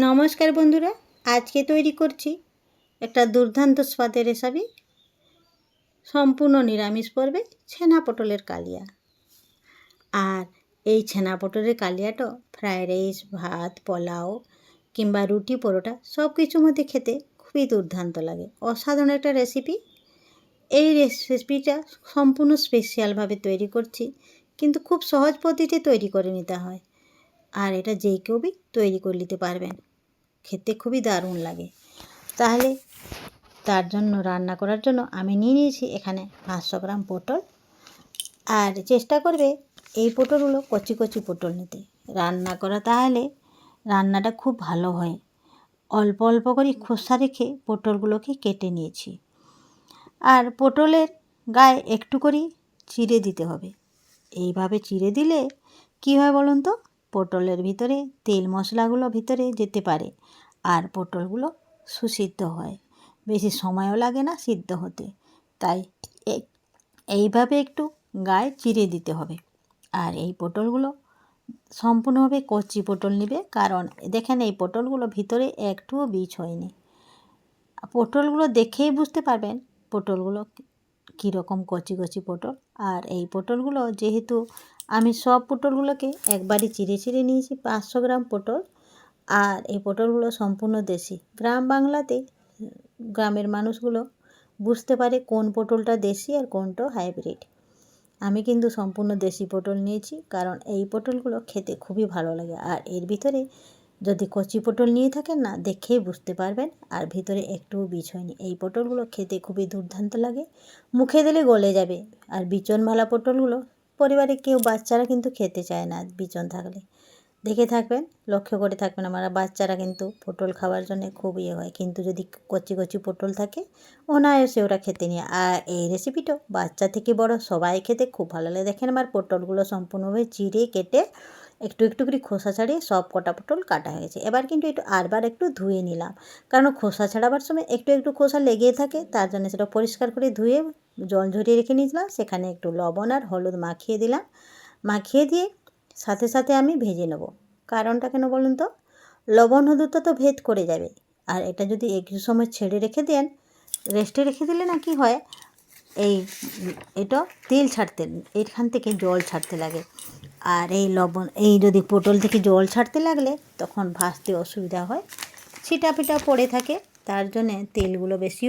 নমস্কার বন্ধুরা, আজকে তৈরি করছি একটা দুর্দান্ত স্বাদের রেসিপি। সম্পূর্ণ নিরামিষ পর্বে ছেনা পটলের কালিয়া। আর এই ছেনা পটলের কালিয়াটা ফ্রায়েড রাইস, ভাত, পোলাও কিংবা রুটি, পরোটা সব কিছুর মধ্যে খেতে খুবই দুর্দান্ত লাগে। অসাধারণ একটা রেসিপি। এই রেসিপিটা সম্পূর্ণ স্পেশালভাবে তৈরি করছি, কিন্তু খুব সহজ পদ্ধতিতে তৈরি করে নিতে হয়। আর এটা যে কেউ তৈরি করে নিতে পারবেন, খেতে খুবই দারুণ লাগে। তাহলে তার জন্য রান্না করার জন্য আমি নিয়ে নিয়েছি এখানে 500 গ্রাম পটল। আর চেষ্টা করবে এই পটলগুলো কচি কচি পটল নিতে রান্না করা, তাহলে রান্নাটা খুব ভালো হয়। অল্প অল্প করে খোসা রেখে পটলগুলোকে কেটে নিয়েছি। আর পটলের গায়ে একটু করে চিড়ে দিতে হবে। এইভাবে চিড়ে দিলে কী হয় বলুন তো, পটলের ভিতরে তেল মশলাগুলো ভিতরে যেতে পারে আর পটলগুলো সুসিদ্ধ হয়, বেশি সময়ও লাগে না সিদ্ধ হতে। তাই এইভাবে একটু গায়ে চিড়ে দিতে হবে। আর এই পটলগুলো সম্পূর্ণভাবে কচি পটল নেবে, কারণ দেখেন এই পটলগুলো ভিতরে একটুও বীজ হয়নি। পটলগুলো দেখেই বুঝতে পারবেন পটলগুলো কীরকম কচি কচি পটল। আর এই পটলগুলো যেহেতু আমি সব পটলগুলোকে একবারই চিড়ে চিড়ে নিয়েছি, 500 গ্রাম পটল। আর এই পটলগুলো সম্পূর্ণ দেশি। গ্রাম বাংলাতে গ্রামের মানুষগুলো বুঝতে পারে কোন পটলটা দেশি আর কোনটা হাইব্রিড। আমি কিন্তু সম্পূর্ণ দেশি পটল নিয়েছি, কারণ এই পটলগুলো খেতে খুবই ভালো লাগে। আর এর ভিতরে যদি কচি পটল নিয়ে থাকেন না, দেখেই বুঝতে পারবেন আর ভিতরে একটুও বীজ হয়নি। এই পটলগুলো খেতে খুবই দুর্দান্ত লাগে, মুখে দিলে গলে যাবে। আর বিচনওয়ালা পটলগুলো পরিবারে কেউ বাচ্চারা কিন্তু খেতে চায় না বিচন থাকলে। দেখে থাকবেন, লক্ষ্য করে থাকবেন, আমরা বাচ্চারা কিন্তু পটল খাওয়ার জন্য খুব হয়, কিন্তু যদি কচি কচি পটল থাকে অনায়াসে ওরা খেতে নিয়ে। আর এই রেসিপিটা বাচ্চা থেকে বড় সবাই খেতে খুব ভালো লাগে। দেখেন আমার পটলগুলো সম্পূর্ণভাবে চিড়ে কেটে একটু একটু করে খোসা ছাড়িয়ে সব কটা পটল কাটা হয়েছে। এবার কিন্তু একটু ধুয়ে নিলাম, কারণ খোসা ছাড়াবার সময় একটু একটু খোসা লেগেই থাকে, তার জন্য সেটা পরিষ্কার করে ধুয়ে জল ঝরিয়ে রেখে নিয়েছিলাম। সেখানে একটু লবণ আর হলুদ মাখিয়ে দিলাম। মাখিয়ে দিয়ে সাথে সাথে আমি ভেজে নেব। কারণটা কেন বলুন তো, লবণ হলুদটা তো ভেদ করে যাবে। আর এটা যদি একটু সময় ছেড়ে রেখে দেন, রেস্টে রেখে দিলে না কি হয়, এটা তেল ছাড়তে, এখান থেকে জল ছাড়তে লাগে। আর এই যদি পটল থেকে জল ছাড়তে লাগলে তখন ভাজতে অসুবিধা হয়, ছিটা পিটা পড়ে থাকে। তার জন্যে তেলগুলো বেশি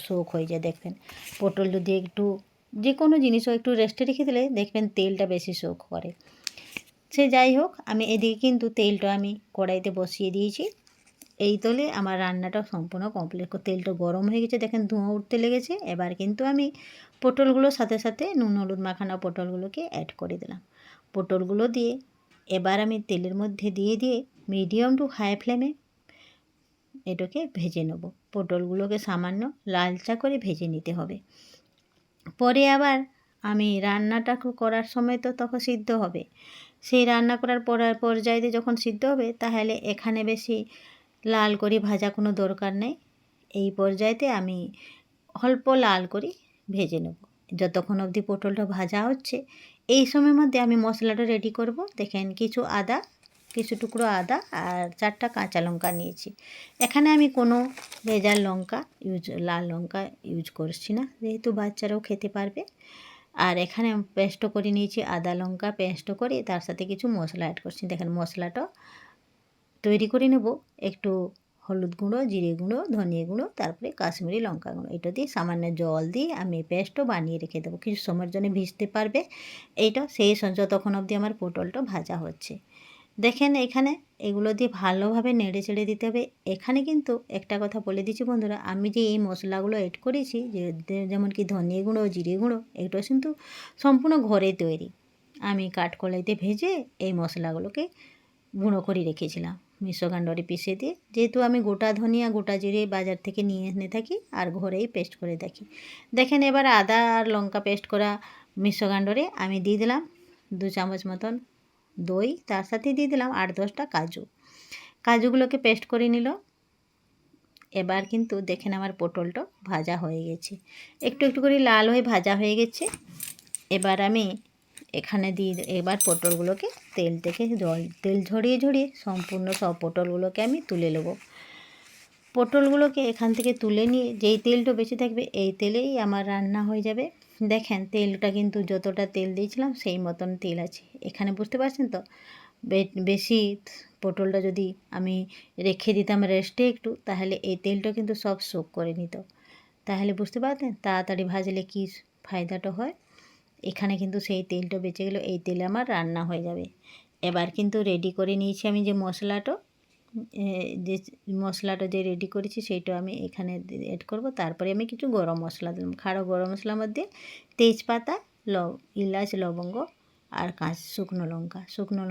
শোক হয়ে যায়। দেখবেন পটল যদি একটু, যে কোনো জিনিসও একটু রেস্টে রেখে দিলে দেখবেন তেলটা বেশি শোক করে। সে যাই হোক, আমি এদিকে কিন্তু তেলটা আমি কড়াইতে বসিয়ে দিয়েছি। এই তলে আমার রান্নাটা সম্পূর্ণ কমপ্লিট। তেলটা গরম হয়ে গেছে, দেখেন ধোঁয়া উঠতে লেগেছে। এবার কিন্তু আমি পটলগুলোর সাথে সাথে নুন হলুদ মাখানো পটলগুলোকে অ্যাড করে দিলাম। পটলগুলো দিয়ে এবার আমি তেলের মধ্যে দিয়ে মিডিয়াম টু হাই ফ্লেমে এটাকে ভেজে নেব। পটলগুলোকে সামান্য লালচা করে ভেজে নিতে হবে। পরে আবার আমি রান্নাটা করার সময় তো তখন সিদ্ধ হবে, সেই রান্না করার পর্যায়ে যখন সিদ্ধ হবে, তাহলে এখানে বেশি লাল করে ভাজা কোনো দরকার নেই। এই পর্যায়েতে আমি অল্প লাল করে ভেজে নেব যতক্ষণ অবধি পটলটা ভাজা হচ্ছে। এই সময়ের মধ্যে আমি মশলাটা রেডি করব। দেখেন কিছু টুকরো আদা আর 4টা কাঁচা লঙ্কা নিয়েছি। এখানে আমি কোনো ভেজাল লাল লঙ্কা ইউজ করছি না, যেহেতু বাচ্চারাও খেতে পারবে। আর এখানে পেস্ট করে নিয়েছি, আদা লঙ্কা পেস্ট করে তার সাথে কিছু মশলা অ্যাড করছি। দেখেন মশলাটা তৈরি করে নেব। একটু হলুদ গুঁড়ো, জিরে গুঁড়ো, ধনিয়া গুঁড়ো, তারপরে কাশ্মীরি লঙ্কা গুঁড়ো, এটা দিয়ে সামান্য জল দিয়ে আমি পেস্টও বানিয়ে রেখে দেবো। কিছু সময়ের জন্য ভিজতে পারবে এইটা, সেই যতক্ষণ অবধি আমার পটলটা ভাজা হচ্ছে। দেখেন এখানে এগুলো দিয়ে ভালোভাবে নেড়ে চেড়ে দিতে হবে। এখানে কিন্তু একটা কথা বলে দিচ্ছি বন্ধুরা, আমি যে এই মশলাগুলো অ্যাড করেছি, যেমন কি ধনিয়া গুঁড়ো, জিরে গুঁড়ো, এগুলো কিন্তু সম্পূর্ণ ঘরে তৈরি। আমি কাঠকলাইতে ভেজে এই মশলাগুলোকে গুঁড়ো করে রেখেছিলাম মিক্সচার গ্রাইন্ডারে পিষে দিয়ে। যেহেতু আমি গোটা ধনিয়া গোটা জিরে বাজার থেকে নিয়ে এনে থাকি আর ঘরেই পেস্ট করে থাকি। দেখেন এবার আদা আর লঙ্কা পেস্ট করা মিক্সচার গ্রাইন্ডারে আমি দিয়ে দিলাম 2 চামচ মতন দই, তার সাথে দিয়ে দিলাম 8-10টা কাজুগুলোকে পেস্ট করে নিল। এবার কিন্তু দেখেন আমার পটলটা ভাজা হয়ে গেছে, একটু একটু করে লাল হয়ে ভাজা হয়ে গেছে। এবার আমি এখানে দিয়ে এবার পটলগুলোকে তেল থেকে তেল ঝরিয়ে ঝরিয়ে সম্পূর্ণ সব পটলগুলোকে আমি তুলে নেব। পটলগুলোকে এখান থেকে তুলে নিয়ে যেই তেলটা বেঁচে থাকবে এই তেলেই আমার রান্না হয়ে যাবে। দেখেন তেলটা কিন্তু যতটা তেল দিয়েছিলাম সেই মতন তেল আছে এখানে, বুঝতে পারছেন তো। বেশি পটলটা যদি আমি রেখে দিতাম রেস্টে একটু, তাহলে এই তেলটা কিন্তু সব সোক করে নিত। তাহলে বুঝতে পারতেন তাড়াতাড়ি ভাজলে কী ফায়দাটা হয়। এখানে কিন্তু সেই তেলটা বেঁচে গেল, এই তেলে আমার রান্না হয়ে যাবে। এবার কিন্তু রেডি করে নিয়েছি আমি যে মশলাটা, যে রেডি করেছি সেইটা আমি এখানে এড করব। তারপরে আমি কিছু গরম মশলা দিলাম, খাড়ো গরম মশলার মধ্যে তেজপাতা, এলাচ, লবঙ্গ আর শুকনো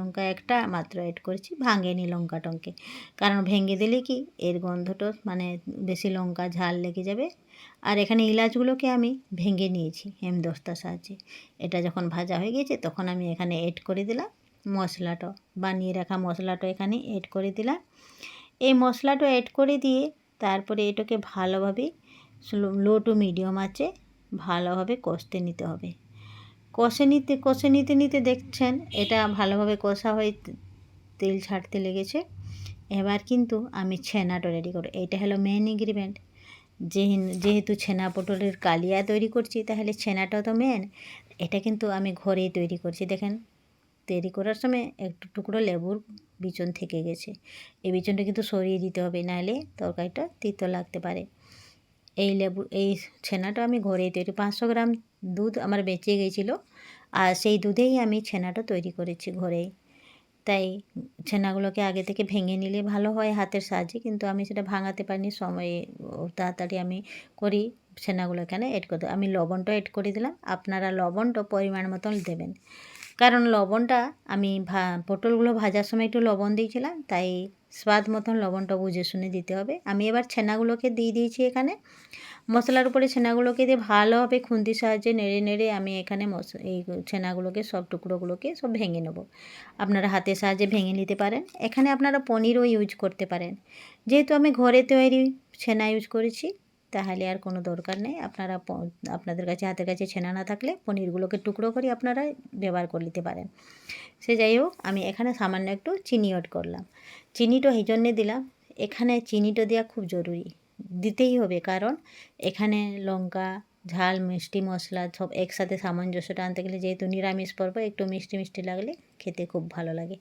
লঙ্কা একটা মাত্র এড করেছি, ভাঙেনি লঙ্কাটঙ্কে। কারণ ভেঙে দিলে কি এর গন্ধটা মানে বেশি লঙ্কা ঝাল লেগে যাবে। আর এখানে এলাচগুলোকে আমি ভেঙে নিয়েছি হেমদস্তার সাহায্যে। এটা যখন ভাজা হয়ে গেছে তখন আমি এখানে এড করে দিলাম মশলাটা, বানিয়ে রাখা মশলাটা এখানে এড করে দিলাম। এই মশলাটা এড করে দিয়ে তারপরে এটাকে ভালোভাবে লো টু মিডিয়াম আঁচে ভালোভাবে কষতে নিতে হবে। কষে নিতে দেখছেন এটা ভালোভাবে কষা হয়ে তেল ছাড়তে লেগেছে। এবার কিন্তু আমি ছানাটা রেডি করব। এটা হলো মেন ইনগ্রিডিয়েন্ট। যেহেতু ছানা পটলের কালিয়া তৈরি করছি, তাহলে ছানাটা তো মেন। এটা কিন্তু আমি ঘরেই তৈরি করছি। দেখেন তৈরি করার সময় একটু টুকরো লেবুর বিচন থেকে গেছে, এই বিচনটা কিন্তু সরিয়ে দিতে হবে, নাহলে তরকারিটা তিতো লাগতে পারে। এই ছানাটা আমি ঘরেই তৈরি, 500 গ্রাম দুধ আমার বেঁচে গিয়েছিলো, আর সেই দুধেই আমি ছানাটা তৈরি করেছি ঘরেই। তাই ছানাগুলোকে আগে থেকে ভেঙে নিলে ভালো হয় হাতের সাহায্যে, কিন্তু আমি সেটা ভাঙাতে পারিনি, সময়ে তাড়াতাড়ি আমি করি। ছানাগুলো এখানে এড করতে আমি লবণটা এড করে দিলাম। আপনারা লবণটা পরিমাণ মতন দেবেন, কারণ লবণটা আমি পটলগুলো ভাজার সময় একটু লবণ দিয়েছিলাম, তাই স্বাদ মতন লবণটা বুঝে শুনে দিতে হবে। আমি এবার ছানাগুলোকে দিয়ে দিয়েছি এখানে মশলার উপরে। ছানাগুলোকে দিয়ে ভালোভাবে খুন্তির সাহায্যে নেড়ে নেড়ে আমি এখানে এই ছানাগুলোকে সব টুকরোগুলোকে সব ভেঙে নেব। আপনারা হাতের সাহায্যে ভেঙে নিতে পারেন। এখানে আপনারা পনিরও ইউজ করতে পারেন। যেহেতু আমি ঘরে তৈরি ছানা ইউজ করেছি, তাহলে আর কোনো দরকার নেই। আপনাদের কাছে হাতের কাছে ছানা না থাকলে পনিরগুলোকে টুকরো করে আপনারা ব্যবহার করে নিতে পারেন। সে যাই হোক, আমি এখানে সামান্য একটু চিনি অ্যাড করলাম। চিনিটা এই জন্যে দিলাম, এখানে চিনিটা দেওয়া খুব জরুরি, দিতেই হবে। কারণ এখানে লঙ্কা, ঝাল, মিষ্টি মশলা সব একসাথে সামঞ্জস্যটা আনতে গেলে, যেহেতু নিরামিষ পর্ব, একটু মিষ্টি মিষ্টি লাগলে খেতে খুব ভালো লাগে।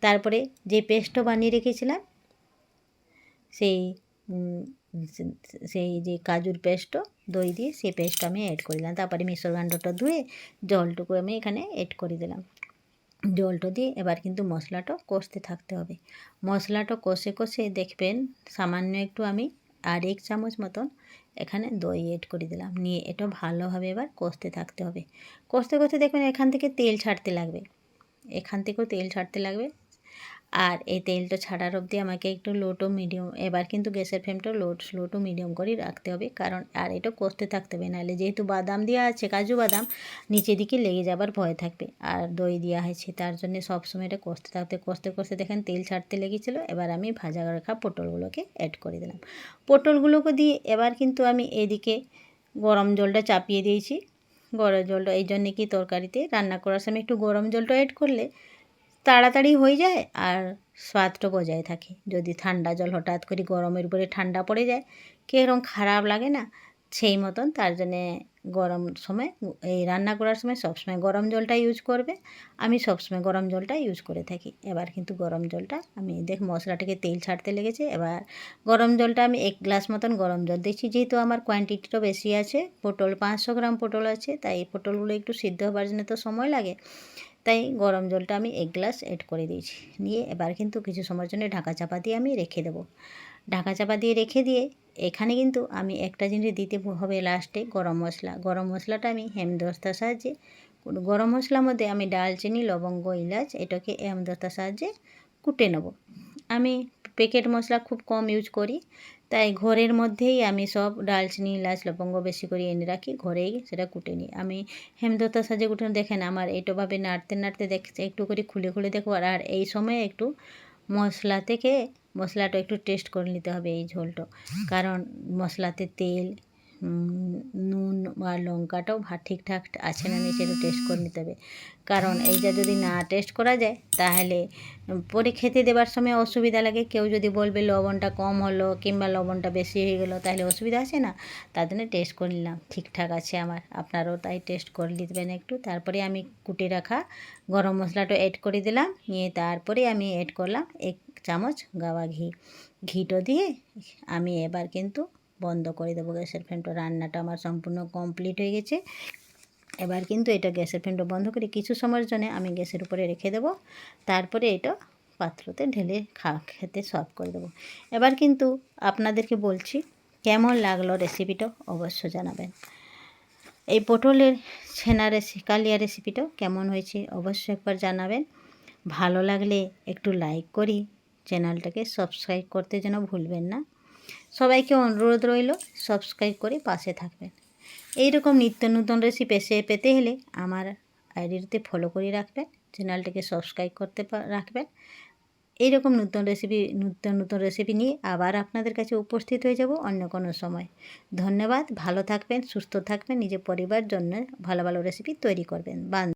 তারপরে যে পেস্টটা বানিয়ে রেখেছিলাম, সেই যে কাজুর পেস্টটা দই দিয়ে সেই পেস্টটা আমি অ্যাড করে দিলাম। তারপরে মিশ্রভাণ্ডটা ধুয়ে জলটুকু আমি এখানে অ্যাড করে দিলাম। জলটা দিয়ে এবার কিন্তু মশলাটা কষতে থাকতে হবে। মশলাটা কষে কষে দেখবেন সামান্য একটু আমি আর 1 চামচ মতন এখানে দই এড করে দিলাম, নিয়ে এটা ভালোভাবে এবার কষতে থাকতে হবে। কষতে কষতে দেখবেন এখান থেকে তেল ছাড়তে লাগবে, এখান থেকেও তেল ছাড়তে আর এই তেলটা ছাড়ার অবধি আমাকে একটু লো টু মিডিয়াম, এবার কিন্তু গ্যাসের ফ্লেমটা স্লো টু মিডিয়াম করেই রাখতে হবে। কারণ আর এটা কষতে থাকতে হবে, নাহলে যেহেতু বাদাম দেওয়া আছে, কাজু বাদাম, নিচের দিকে লেগে যাবার ভয় থাকবে। আর দই দেওয়া হয়েছে, তার জন্য সবসময় এটা কষতে থাকতে কষতে দেখেন তেল ছাড়তে লেগেছিলো। এবার আমি ভাজা রাখা পটলগুলোকে অ্যাড করে দিলাম। পটলগুলোকে দিয়ে এবার কিন্তু আমি এদিকে গরম জলটা চাপিয়ে দিয়েছি। গরম জলটা এই জন্যে কি তরকারিতে রান্না করার সময় একটু গরম জলটা অ্যাড করলে তাড়াতাড়ি হয়ে যায় আর স্বাদটা বজায় থাকে। যদি ঠান্ডা জল হঠাৎ করে গরমের উপরে ঠান্ডা পড়ে যায়, কীরকম খারাপ লাগে না, সেই মতন। তার জন্যে গরম সময় এই রান্না করার সময় সবসময় গরম জলটা ইউজ করবে। আমি সবসময় গরম জলটা ইউজ করে থাকি। এবার কিন্তু গরম জলটা আমি মশলাটাকে তেল ছাড়তে লেগেছে, এবার গরম জলটা আমি 1 গ্লাস মতন গরম জল দিচ্ছি। যেহেতু আমার কোয়ান্টিটিটা বেশি আছে, পটল 500 গ্রাম পটল আছে, তাই পটলগুলো একটু সিদ্ধ হবার জন্য তো সময় লাগে, তাই গরম জলটা আমি 1 গ্লাস অ্যাড করে দিয়েছি। নিয়ে এবার কিন্তু কিছু সময়ের জন্য ঢাকা চাপা দিয়ে আমি রেখে দেবো। ঢাকা চাপা দিয়ে রেখে দিয়ে এখানে কিন্তু আমি একটা জিনিস দিতে হবে লাস্টে, গরম মশলা। গরম মশলাটা আমি হেমদস্তার সাহায্যে, গরম মশলার মধ্যে আমি দারচিনি, লবঙ্গ, এলাচ এটাকে হেমদস্তার সাহায্যে কুটে নেব। আমি প্যাকেট মশলা খুব কম ইউজ করি, তাই ঘরের মধ্যেই আমি সব দারচিনি, এলাচ, লবঙ্গ বেশি করে এনে রাখি, ঘরেই সেটা কুটে নিই। আমি হেমদস্তার সাহায্যে কুটে দেখেন আমার এইটোভাবে নাড়তে নাড়তে দেখছে একটু করে খুলে খুলে দেখো। আর এই সময় একটু মশলাটা একটু টেস্ট করে নিতে হবে এই ঝোলটা, কারণ মশলাতে তেল, নুন বা লঙ্কাটাও ঠিকঠাক আছে না নেই সেটা টেস্ট করে নিতে হবে। কারণ এইটা যদি না টেস্ট করা যায় তাহলে পরে খেতে দেবার সময় অসুবিধা লাগে। কেউ যদি বলবে লবণটা কম হলো কিংবা লবণটা বেশি হয়ে গেলো তাহলে অসুবিধা আছে না, তার জন্য টেস্ট করে নিলাম ঠিকঠাক আছে আমার। আপনারাও তাই টেস্ট করে নিবেন একটু। তারপরে আমি কুটে রাখা গরম মশলাটা অ্যাড করে দিলাম, নিয়ে তারপরে আমি অ্যাড করলাম 1 চামচ গাওয়া ঘি। ঘিটো দিয়ে আমি এবার কিন্তু বন্ধ করে দেবো গ্যাসের ফ্লেমটা। রান্নাটা আমার সম্পূর্ণ কমপ্লিট হয়ে গেছে। এবার কিন্তু এটা গ্যাসের ফ্লেমটা বন্ধ করে কিছু সময়ের জন্য আমি গ্যাসের উপরে রেখে দেবো। তারপরে এটা পাত্রতে ঢেলে খেতে সার্ভ করে দেবো। এবার কিন্তু আপনাদেরকে বলছি কেমন লাগলো রেসিপিটা অবশ্য জানাবেন। এই পটলের ছেনা কালিয়া রেসিপিটা কেমন হয়েছে অবশ্যই একবার জানাবেন। ভালো লাগলে একটু লাইক করি, চ্যানেলটাকে সাবস্ক্রাইব করতে যেন ভুলবেন না। সবাইকে অনুরোধ রইল সাবস্ক্রাইব করে পাশে থাকবেন। এইরকম নিত্য নতুন রেসিপি পেতে হলে আমার আইডিতে ফলো করে রাখবেন, চ্যানেলটাকে সাবস্ক্রাইব করতে রাখবেন। এইরকম নতুন রেসিপি নিয়ে আবার আপনাদের কাছে উপস্থিত হয়ে যাব অন্য কোনো সময়। ধন্যবাদ। ভালো থাকবেন, সুস্থ থাকবেন, নিজের পরিবার জন্য ভালো ভালো রেসিপি তৈরি করবেন।